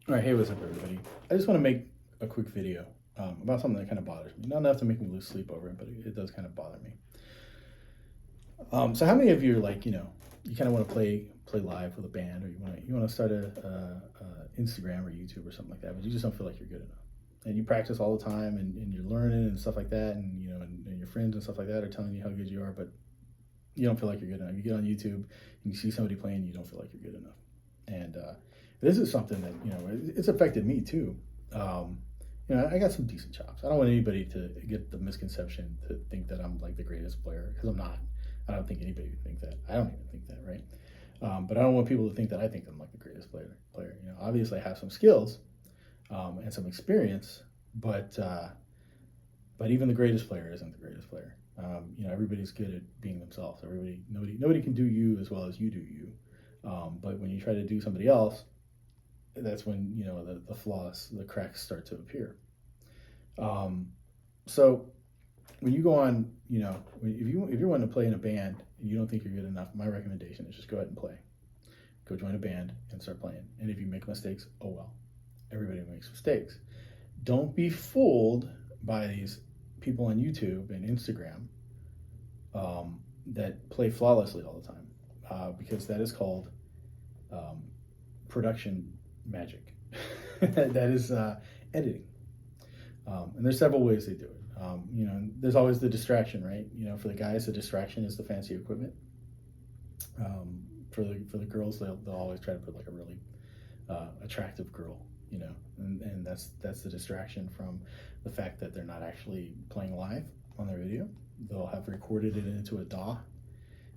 All right, hey, what's up, everybody? I just want to make a quick video about something that kind of bothers me. Not enough to make me lose sleep over it, but it does kind of bother me. So, how many of you are like, you kind of want to play live with a band, or you want to start a Instagram or YouTube or something like that, but you just don't feel like you're good enough, and you practice all the time, and you're learning and stuff like that, and your friends and stuff like that are telling you how good you are, but you don't feel like you're good enough. You get on YouTube and you see somebody playing, you don't feel like you're good enough, and this is something that it's affected me too. Um, I got some decent chops. I don't want anybody to get the misconception to think that I'm like the greatest player, because I'm not. I don't think anybody would think that. I don't even think that, right? But I don't want people to think that I think I'm like the greatest player. Obviously I have some skills and some experience, but even the greatest player isn't the greatest player. Everybody's good at being themselves. Nobody can do you as well as you do you. But when you try to do somebody else, that's when the flaws, the cracks start to appear. So when you go on, if you're wanting to play in a band and you don't think you're good enough, my recommendation is just go ahead and play. Go join a band and start playing. And if you make mistakes, oh well. Everybody makes mistakes. Don't be fooled by these people on YouTube and Instagram that play flawlessly all the time, because that is called production magic. That is editing. And there's several ways they do it. There's always the distraction, right? For the guys, the distraction is the fancy equipment. For the girls, they'll always try to put like a really attractive girl, and that's the distraction from the fact that they're not actually playing live on their video. They'll have recorded it into a DAW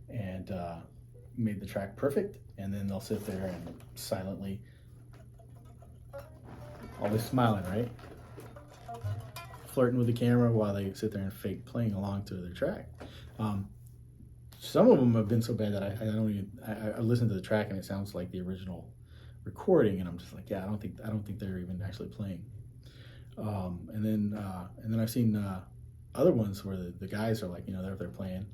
and made the track perfect, and then they'll sit there and silently, always smiling, right? Flirting with the camera while they sit there and fake playing along to their track. Some of them have been so bad that I listen to the track and it sounds like the original recording, and I'm just like, yeah, I don't think they're even actually playing. And then I've seen other ones where the guys are like, they're playing,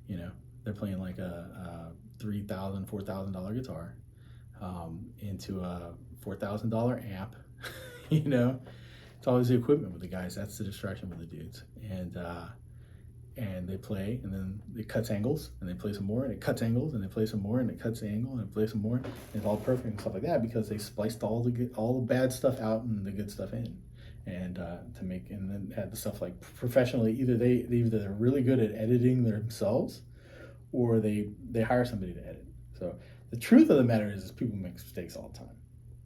they're playing like a $3,000, $4,000 guitar into a $4,000 amp. It's always the equipment with the guys. That's the distraction with the dudes. And they play, and then it cuts angles, and they play some more, and it cuts angles, and they play some more, and it cuts the angle, and they play some more, and it's all perfect and stuff like that, because they spliced all the bad stuff out and the good stuff in, and and then had the stuff like professionally. Either they're really good at editing themselves, or they hire somebody to edit. So the truth of the matter is people make mistakes all the time.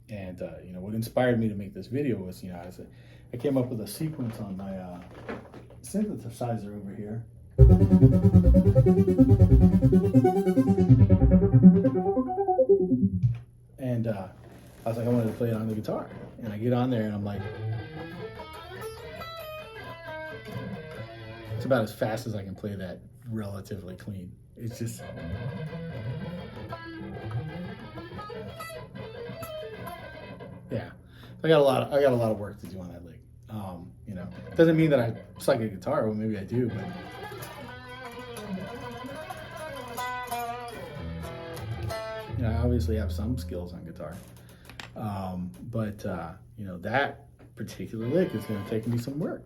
And what inspired me to make this video was, I came up with a sequence on my synthesizer over here. And I was like, I wanted to play it on the guitar. And I get on there and I'm like, it's about as fast as I can play that relatively clean. It's just... yeah, I got a lot of work to do on that lick. Doesn't mean that I suck at guitar. Well, maybe I do, but I obviously have some skills on guitar. But that particular lick is going to take me some work,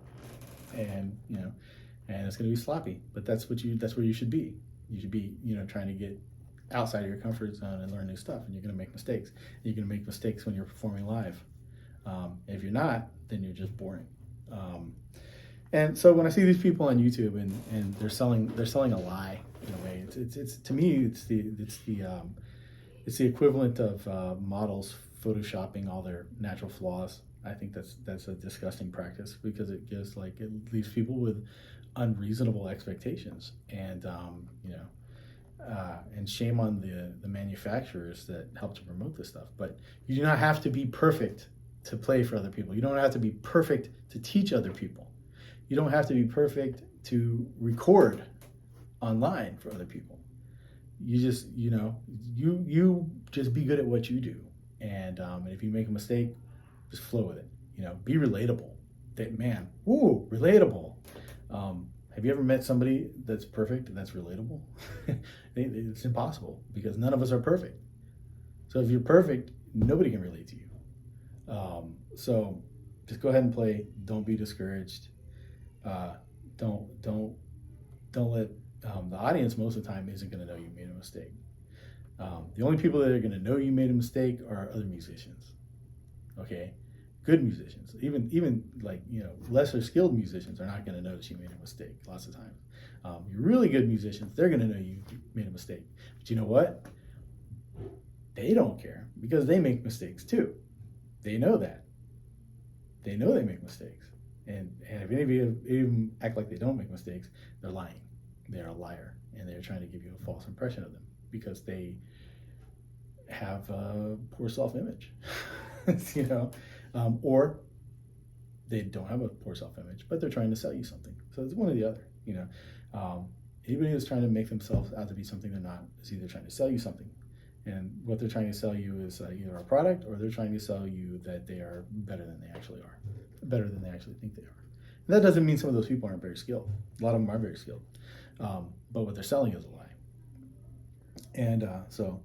and and it's going to be sloppy. But that's where you should be. You should be trying to get outside of your comfort zone and learn new stuff, and you're going to make mistakes. You're going to make mistakes when you're performing live. If you're not, then you're just boring. And so when I see these people on YouTube and they're selling a lie in a way, it's to me it's the equivalent of models photoshopping all their natural flaws. I think that's a disgusting practice, because it leaves people with unreasonable expectations, and and shame on the manufacturers that help to promote this stuff. But you do not have to be perfect to play for other people. You don't have to be perfect to teach other people. You don't have to be perfect to record online for other people. You just, you just be good at what you do. And if you make a mistake, just flow with it. Be relatable. Man, ooh, relatable. Have you ever met somebody that's perfect and that's relatable? It's impossible, because none of us are perfect. So if you're perfect, nobody can relate to you. So just go ahead and play. Don't be discouraged. Uh, don't let the audience most of the time isn't going to know you made a mistake. The only people that are going to know you made a mistake are other musicians. Okay, good musicians, even like lesser skilled musicians are not going to notice you made a mistake. Lots of times, you're really good musicians, they're going to know you made a mistake. But you know what? They don't care because they make mistakes too. They know that. They know they make mistakes. And if any of you even act like they don't make mistakes, they're lying. They're a liar, and they're trying to give you a false impression of them because they have a poor self-image, or they don't have a poor self-image, but they're trying to sell you something. So it's one or the other. Anybody who's trying to make themselves out to be something they're not is either trying to sell you something, and what they're trying to sell you is either a product, or they're trying to sell you that they are better than they actually are, better than they actually think they are. And that doesn't mean some of those people aren't very skilled. A lot of them are very skilled, but what they're selling is a lie. And so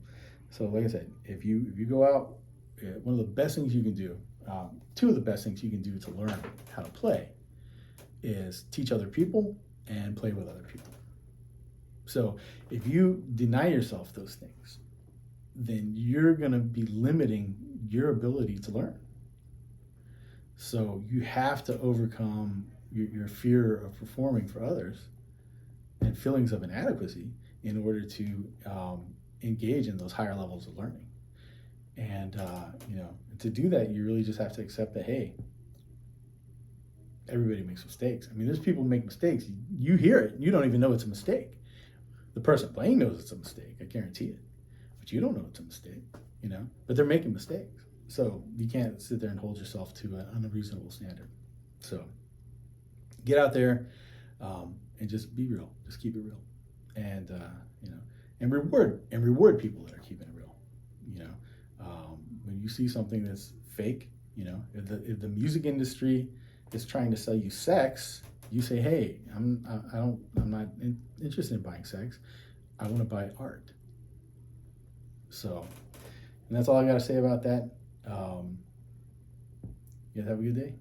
like I said, if you go out, one of the best things you can do, two of the best things you can do to learn how to play is teach other people and play with other people. So if you deny yourself those things, then you're going to be limiting your ability to learn. So you have to overcome your fear of performing for others and feelings of inadequacy in order to engage in those higher levels of learning. And to do that, you really just have to accept that, hey, everybody makes mistakes. I mean, there's people who make mistakes. You hear it, you don't even know it's a mistake. The person playing knows it's a mistake, I guarantee it. But you don't know it's a mistake, but they're making mistakes. So you can't sit there and hold yourself to an unreasonable standard. So get out there and just be real. Just keep it real. And, and reward people that are keeping it real. When you see something that's fake, if the music industry is trying to sell you sex, you say, hey, I'm not interested in buying sex. I want to buy art. So, and that's all I got to say about that. You guys have a good day.